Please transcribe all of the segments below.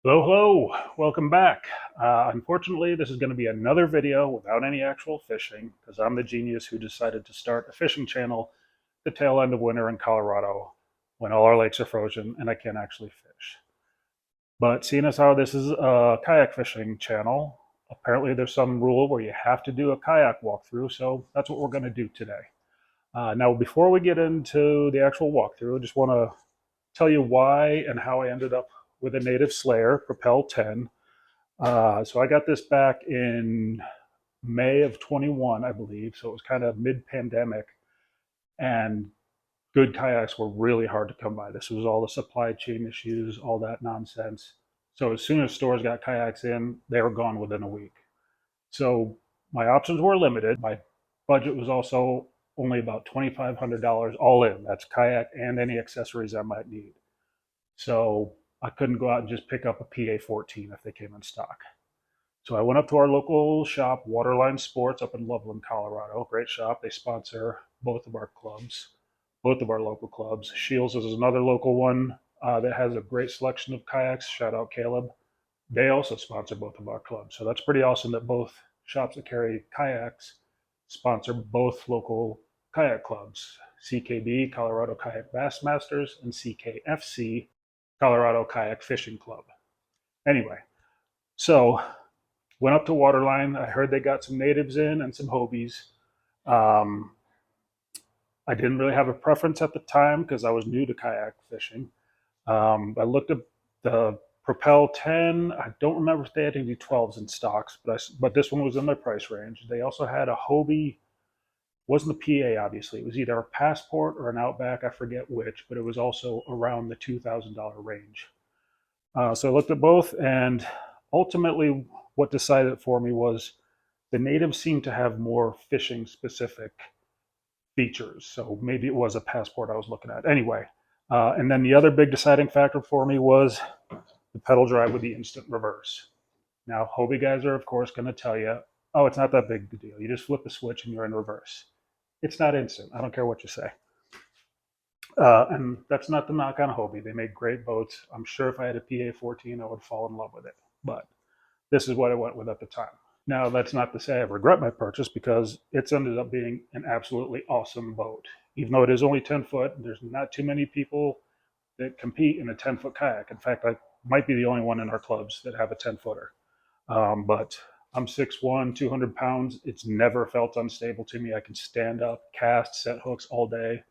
Hello, welcome back. Unfortunately, this is going to be another video without any actual fishing because I'm the genius who decided to start a fishing channel the tail end of winter in Colorado when all our lakes are frozen and I can't actually fish. But seeing as how this is a kayak fishing channel, apparently there's some rule where you have to do a kayak walkthrough, so that's what we're going to do today. Now, before we get into the actual walkthrough, I just want to tell you why and how I ended up with a Native Slayer Propel 10. So I got this back in May of 21, I believe. So it was kind of mid-pandemic, and good kayaks were really hard to come by. This was all the supply chain issues, all that nonsense. So as soon as stores got kayaks in, they were gone within a week. So my options were limited. My budget was also only about $2,500 all in. That's kayak and any accessories I might need. So I couldn't go out and just pick up a PA-14 if they came in stock. So I went up to our local shop, Waterline Sports, up in Loveland, Colorado. Great shop. They sponsor both of our clubs, both of our local clubs. Shields is another local one that has a great selection of kayaks. Shout out Caleb. They also sponsor both of our clubs. So that's pretty awesome that both shops that carry kayaks sponsor both local kayak clubs. CKB, Colorado Kayak Bassmasters, and CKFC, Colorado Kayak Fishing Club. Anyway, so went up to Waterline. I heard they got some natives in and some Hobies. Um, I didn't really have a preference at the time because I was new to kayak fishing. I looked at the Propel 10. I don't remember if they had any 12s in stocks, but this one was in their price range. They also had a Hobie. Wasn't the PA, obviously. It was either a Passport or an Outback. I forget which, but it was also around the $2,000 range. So I looked at both, and ultimately, what decided it for me was the natives seemed to have more fishing specific features. So maybe it was a Passport I was looking at. Anyway, and then the other big deciding factor for me was the pedal drive with the instant reverse. Now, Hobie guys are, of course, going to tell you, oh, it's not that big a deal. You just flip the switch and you're in reverse. It's not instant. I don't care what you say. And that's not the knock on Hobie. They make great boats. I'm sure if I had a PA-14, I would fall in love with it. But this is what I went with at the time. Now, that's not to say I regret my purchase because it's ended up being an absolutely awesome boat. Even though it is only 10 foot, there's not too many people that compete in a 10-foot kayak. In fact, I might be the only one in our clubs that have a 10-footer. But I'm 6'1", 200 pounds. It's never felt unstable to me. I can stand up, cast, set hooks all day.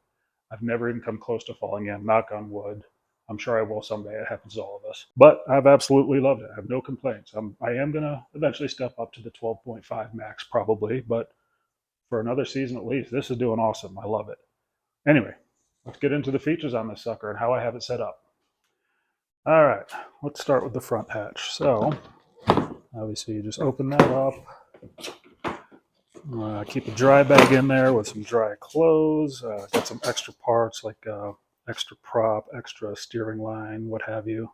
I've never even come close to falling in, knock on wood. I'm sure I will someday. It happens to all of us. But I've absolutely loved it. I have no complaints. I am going to eventually step up to the 12.5 max probably, but for another season at least, this is doing awesome. I love it. Anyway, let's get into the features on this sucker and how I have it set up. All right, let's start with the front hatch. So obviously you just open that up. Keep a dry bag in there with some dry clothes. Got some extra parts like extra prop, extra steering line, what have you.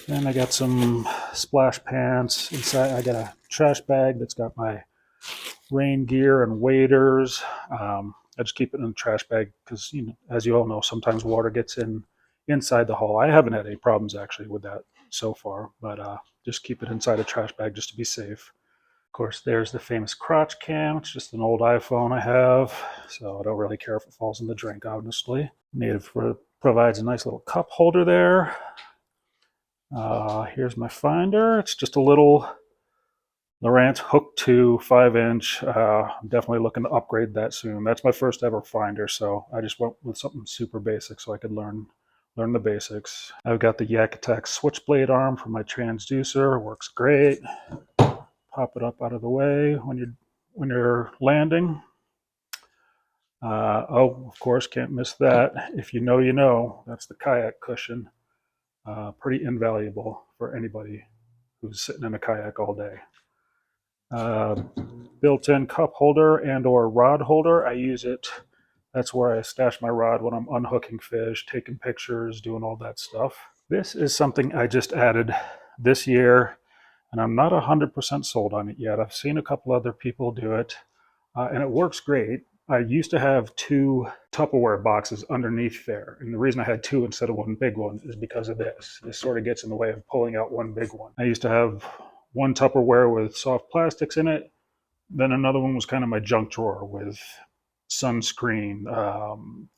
And I got some splash pants inside. I got a trash bag that's got my rain gear and waders. I just keep it in the trash bag because, as you all know, sometimes water gets inside the hull. I haven't had any problems actually with that so far, but just keep it inside a trash bag just to be safe. Of course, there's the famous crotch cam. It's just an old iPhone I have, so I don't really care if it falls in the drink, honestly. Native provides a nice little cup holder there. Here's my finder. It's just a little Lowrance hook to 5-inch. I'm definitely looking to upgrade that soon. That's my first ever finder, so I just went with something super basic so I could learn the basics. I've got the Yak Attack switchblade arm for my transducer. Works great. Pop it up out of the way when you're landing. Oh, of course, can't miss that. If you know, you know. That's the kayak cushion. Pretty invaluable for anybody who's sitting in a kayak all day. Built-in cup holder and or rod holder. I use it. That's where I stash my rod when I'm unhooking fish, taking pictures, doing all that stuff. This is something I just added this year, and I'm not 100% sold on it yet. I've seen a couple other people do it, and it works great. I used to have two Tupperware boxes underneath there. And the reason I had two instead of one big one is because of this. This sort of gets in the way of pulling out one big one. I used to have one Tupperware with soft plastics in it. Then another one was kind of my junk drawer with sunscreen,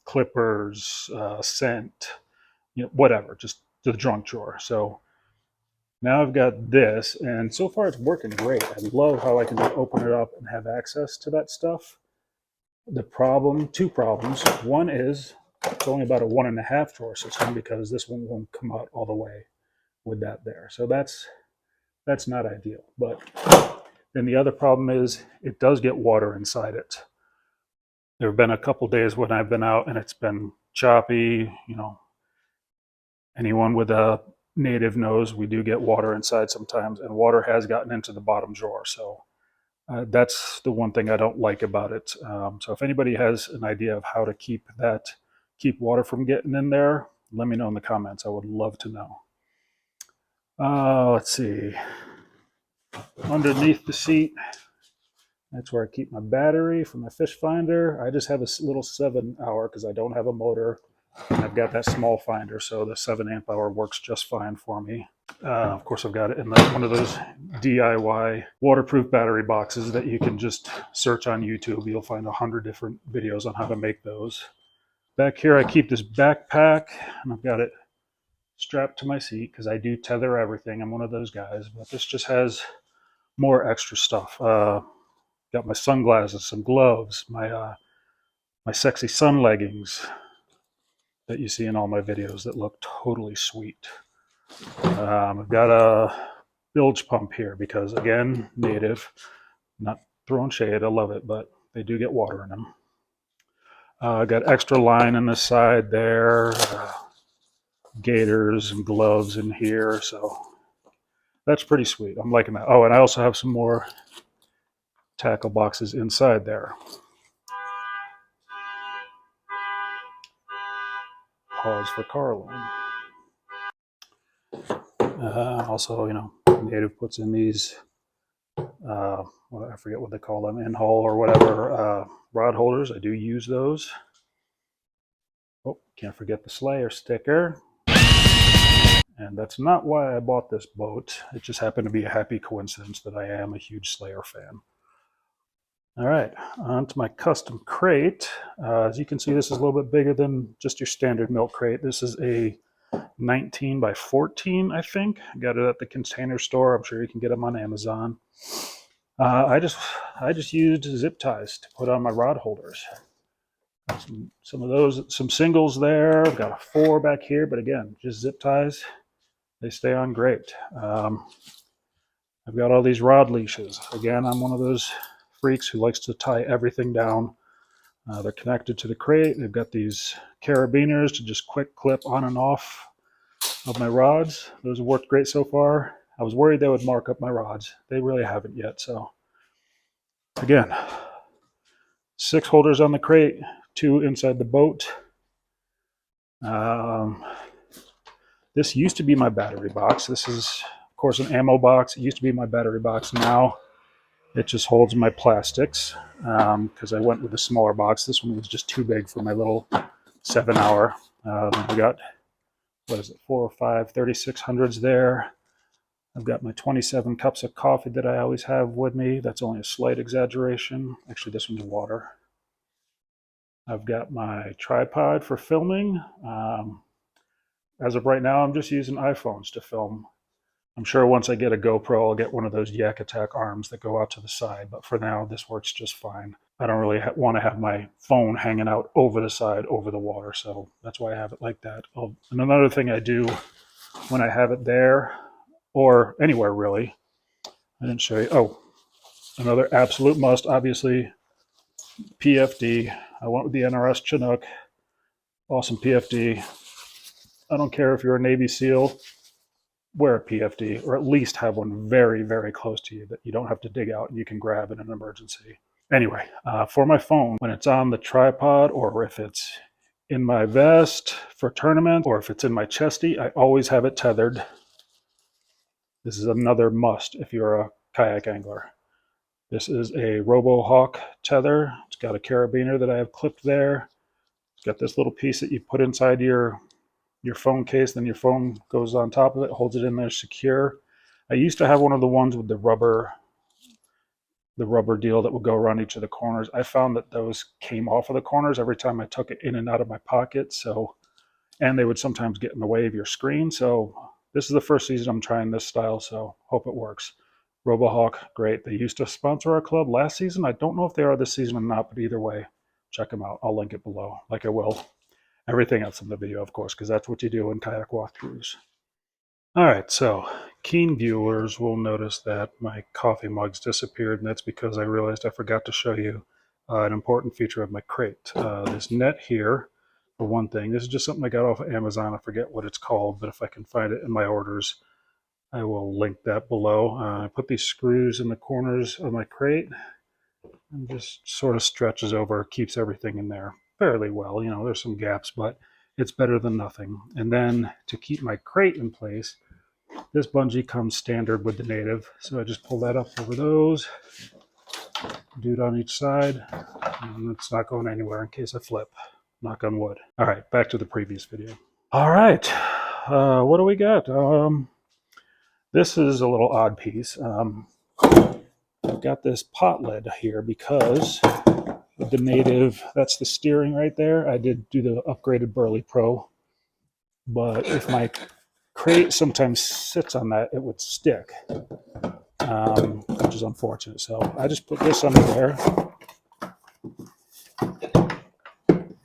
clippers, scent, whatever, just the junk drawer. So now I've got this, and so far it's working great. I love how I can just open it up and have access to that stuff. The problem, two problems. One is it's only about a 1.5 drawer system because this one won't come out all the way with that there. So that's not ideal. But then the other problem is it does get water inside it. There have been a couple days when I've been out and it's been choppy. Anyone with a native knows we do get water inside sometimes, and water has gotten into the bottom drawer. So that's the one thing I don't like about it. So if anybody has an idea of how to keep water from getting in there, let me know in the comments. I would love to know. Let's see. Underneath the seat, that's where I keep my battery for my fish finder. I just have a little 7-hour because I don't have a motor. I've got that small finder, so the 7 amp-hour works just fine for me. Of course, I've got it in one of those DIY waterproof battery boxes that you can just search on YouTube. You'll find 100 different videos on how to make those. Back here, I keep this backpack, and I've got it strapped to my seat because I do tether everything. I'm one of those guys, but this just has more extra stuff. Got my sunglasses, some gloves, my sexy sun leggings that you see in all my videos that look totally sweet. I've got a bilge pump here because, again, native, not throwing shade, I love it, but they do get water in them. I've got extra line on this side there, gaiters and gloves in here, so that's pretty sweet. I'm liking that. Oh, and I also have some more tackle boxes inside there. Pause for car alarm. Also, Native puts in these, I forget what they call them, in-haul or whatever, rod holders. I do use those. Oh, can't forget the Slayer sticker. And that's not why I bought this boat. It just happened to be a happy coincidence that I am a huge Slayer fan. All right, on to my custom crate. As you can see, this is a little bit bigger than just your standard milk crate. This is a 19 by 14, I think. I got it at the Container Store. I'm sure you can get them on Amazon. I just used zip ties to put on my rod holders. Some of those, some singles there. I've got a 4 back here, but again, just zip ties. They stay on great. I've got all these rod leashes. Again, I'm one of those freaks who likes to tie everything down. They're connected to the crate. They've got these carabiners to just quick clip on and off of my rods. Those have worked great so far. I was worried they would mark up my rods. They really haven't yet. So again, 6 holders on the crate, 2 inside the boat. This used to be my battery box. This is, of course, an ammo box. It used to be my battery box. Now it just holds my plastics because I went with a smaller box. This one was just too big for my little 7-hour. I got, 4 or 5 3600s there. I've got my 27 cups of coffee that I always have with me. That's only a slight exaggeration. Actually, this one's water. I've got my tripod for filming. As of right now, I'm just using iPhones to film. I'm sure once I get a GoPro, I'll get one of those Yak Attack arms that go out to the side. But for now, this works just fine. I don't really want to have my phone hanging out over the side, over the water. So that's why I have it like that. And another thing I do when I have it there, or anywhere really, I didn't show you. Oh, another absolute must, obviously, PFD. I went with the NRS Chinook. Awesome PFD. I don't care if you're a Navy SEAL, wear a PFD, or at least have one very, very close to you that you don't have to dig out and you can grab in an emergency. Anyway, for my phone, when it's on the tripod or if it's in my vest for tournament or if it's in my chesty, I always have it tethered. This is another must if you're a kayak angler. This is a RoboHawk tether It's got a carabiner that I have clipped there. It's got this little piece that you put inside your phone case, then your phone goes on top of it, holds it in there secure. I used to have one of the ones with the rubber deal that would go around each of the corners. I found that those came off of the corners every time I took it in and out of my pocket. And they would sometimes get in the way of your screen. So this is the first season I'm trying this style, so hope it works. RoboHawk, great. They used to sponsor our club last season. I don't know if they are this season or not, but either way, check them out. I'll link it below, like I will everything else in the video, of course, because that's what you do in kayak walkthroughs. All right, so keen viewers will notice that my coffee mugs disappeared, and that's because I realized I forgot to show you an important feature of my crate. This net here, for one thing, this is just something I got off of Amazon. I forget what it's called, but if I can find it in my orders, I will link that below. I put these screws in the corners of my crate and just sort of stretches over, keeps everything in there fairly well. You know, there's some gaps, but it's better than nothing. And then to keep my crate in place, this bungee comes standard with the Native. So I just pull that up over those, do it on each side, and it's not going anywhere in case I flip. Knock on wood. All right, back to the previous video. All right, what do we got? This is a little odd piece. I've got this pot lid here because with the Native, that's the steering right there. I did do the upgraded Burley Pro, but if my crate sometimes sits on that, it would stick, which is unfortunate. So I just put this under there,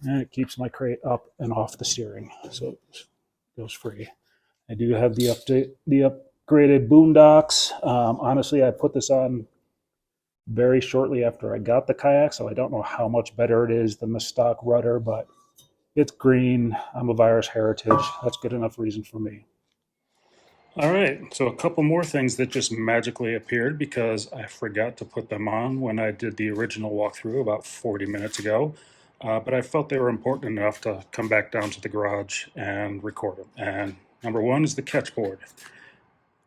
and it keeps my crate up and off the steering, so it goes free. I do have the upgraded Boondocks. Honestly, I put this on very shortly after I got the kayak, so I don't know how much better it is than the stock rudder, but it's green. I'm a virus heritage. That's good enough reason for me. All right, so a couple more things that just magically appeared because I forgot to put them on when I did the original walkthrough about 40 minutes ago, but I felt they were important enough to come back down to the garage and record them. And number one is the catch board.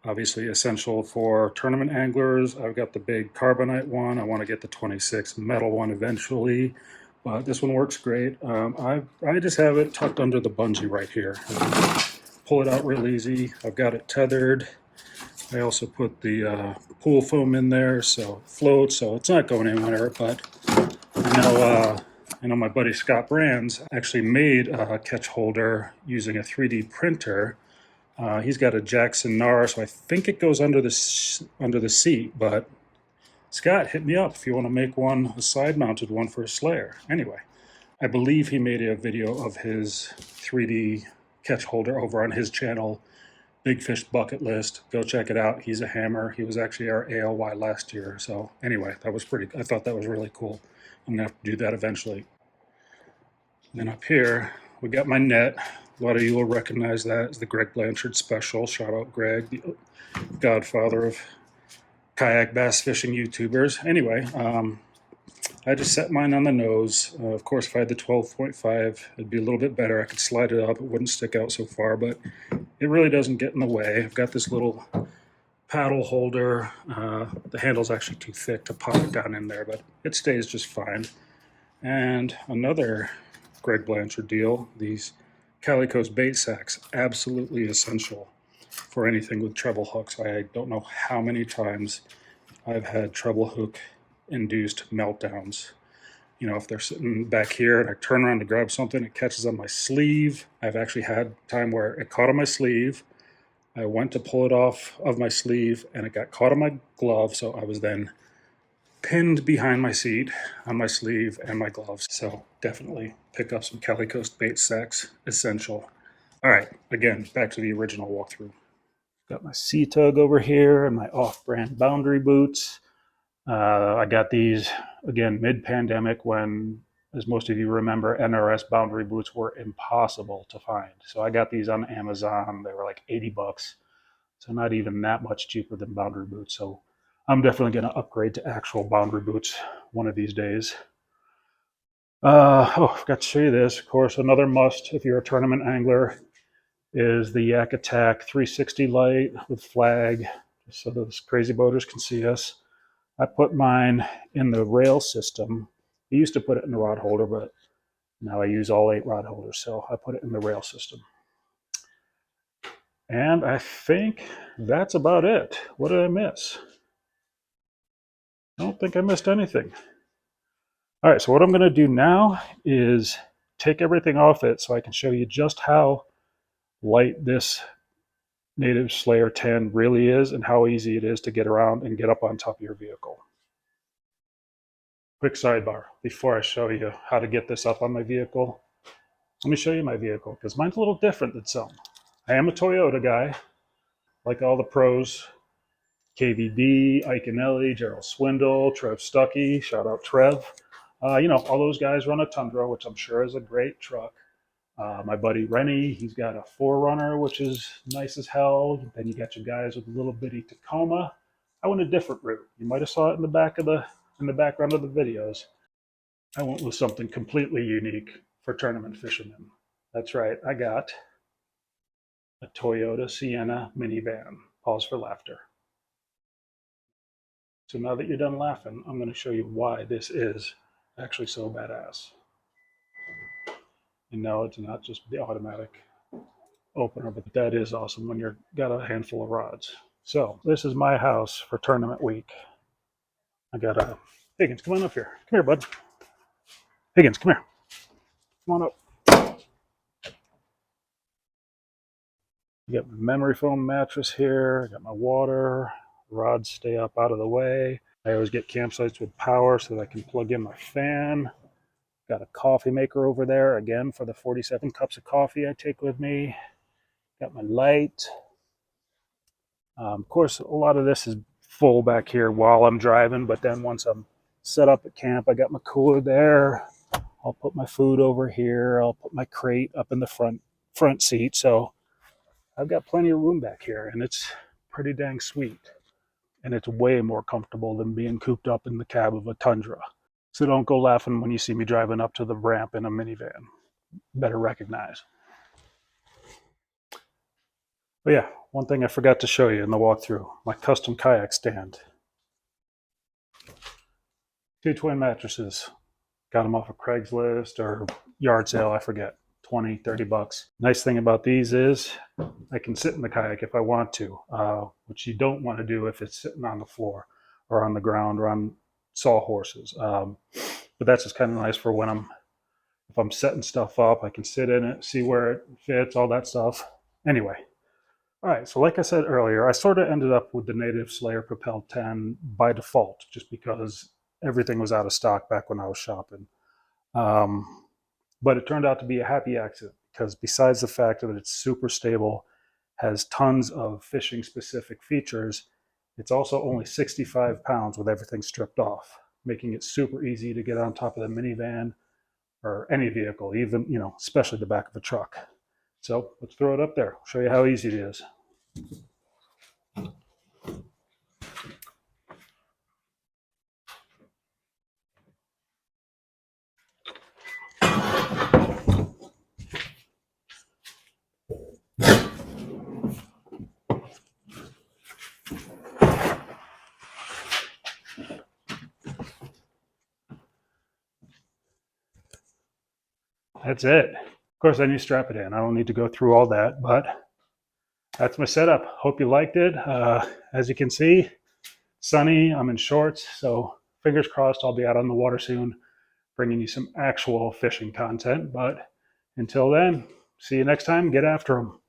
Obviously essential for tournament anglers. I've got the big carbonite one. I want to get the 26 metal one eventually, but this one works great. I just have it tucked under the bungee right here. Pull it out real easy. I've got it tethered. I also put the pool foam in there so it floats, so it's not going anywhere. But I know my buddy Scott Brands actually made a catch holder using a 3D printer. He's got a Jackson NAR, so I think it goes under the seat, but Scott, hit me up if you want to make one, a side-mounted one for a Slayer. Anyway, I believe he made a video of his 3D catch holder over on his channel, Big Fish Bucket List. Go check it out. He's a hammer. He was actually our ALY last year. So anyway, I thought that was really cool. I'm gonna have to do that eventually. And then up here, we got my net. A lot of you will recognize that as the Greg Blanchard special. Shout out Greg, the godfather of kayak bass fishing YouTubers. Anyway, I just set mine on the nose. Of course, if I had the 12.5, it'd be a little bit better. I could slide it up. It wouldn't stick out so far, but it really doesn't get in the way. I've got this little paddle holder. The handle's actually too thick to pop it down in there, but it stays just fine. And another Greg Blanchard deal, these Calico's bait sacks, absolutely essential for anything with treble hooks. I don't know how many times I've had treble hook induced meltdowns. You know, if they're sitting back here and I turn around to grab something, it catches on my sleeve. I've actually had time where it caught on my sleeve. I went to pull it off of my sleeve and it got caught on my glove, so I was then pinned behind my seat on my sleeve and my gloves. So definitely pick up some Calico's bait sacks, essential. All right, again, back to the original walkthrough. Got my C-Tug over here and my off-brand Boundary boots. I got these, again, mid-pandemic when, as most of you remember, NRS Boundary boots were impossible to find. So I got these on Amazon. They were like 80 bucks. So not even that much cheaper than Boundary boots. So I'm definitely going to upgrade to actual Boundary boots one of these days. I forgot to show you this. Of course, another must if you're a tournament angler is the Yak Attack 360 light with flag, just so those crazy boaters can see us. I put mine in the rail system I used to put it in the rod holder, but now I use all 8 rod holders, so I put it in the rail system. And I think that's about it. What did I miss? I don't think I missed anything. All right, so what I'm going to do now is take everything off it so I can show you just how light this Native Slayer 10 really is and how easy it is to get around and get up on top of your vehicle. Quick sidebar before I show you how to get this up on my vehicle. Let me show you my vehicle because mine's a little different than some. I am a Toyota guy, like all the pros. KVD, Ike and Ellie, Gerald Swindle, Trev Stuckey, shout out Trev. You know, all those guys run a Tundra, which I'm sure is a great truck. My buddy Rennie, he's got a 4Runner, which is nice as hell. Then you got your guys with a little bitty Tacoma. I went a different route. You might have saw it in the background of the videos. I went with something completely unique for tournament fishermen. That's right, I got a Toyota Sienna minivan. Pause for laughter. So now that you're done laughing, I'm going to show you why this is actually so badass. And no, it's not just the automatic opener, but that is awesome when you've got a handful of rods. So this is my house for tournament week. I got a Higgins, come on up here. Come here, bud. Higgins, come here. Come on up. I got my memory foam mattress here. I got my water. Rods stay up out of the way. I always get campsites with power so that I can plug in my fan. Got a coffee maker over there, again, for the 47 cups of coffee I take with me. Got my light. Of course, a lot of this is full back here while I'm driving, but then once I'm set up at camp, I got my cooler there. I'll put my food over here. I'll put my crate up in the front seat. So I've got plenty of room back here, and it's pretty dang sweet. And it's way more comfortable than being cooped up in the cab of a Tundra. So don't go laughing when you see me driving up to the ramp in a minivan. Better recognize. But yeah, one thing I forgot to show you in the walkthrough, my custom kayak stand. 2 twin mattresses. Got them off of Craigslist or yard sale, I forget. 20, 30 bucks. Nice thing about these is I can sit in the kayak if I want to, which you don't want to do if it's sitting on the floor or on the ground or on sawhorses. But that's just kind of nice for when if I'm setting stuff up, I can sit in it, see where it fits, all that stuff. Anyway, all right, so like I said earlier, I sort of ended up with the Native Slayer Propel 10 by default, just because everything was out of stock back when I was shopping. But it turned out to be a happy accident because besides the fact that it's super stable, has tons of fishing specific features, it's also only 65 pounds with everything stripped off, making it super easy to get on top of the minivan or any vehicle, even, you know, especially the back of a truck. So let's throw it up there, show you how easy it is. That's it. Of course, then you strap it in. I don't need to go through all that, but that's my setup. Hope you liked it. As you can see, sunny, I'm in shorts, so fingers crossed I'll be out on the water soon, bringing you some actual fishing content. But until then, see you next time. Get after them.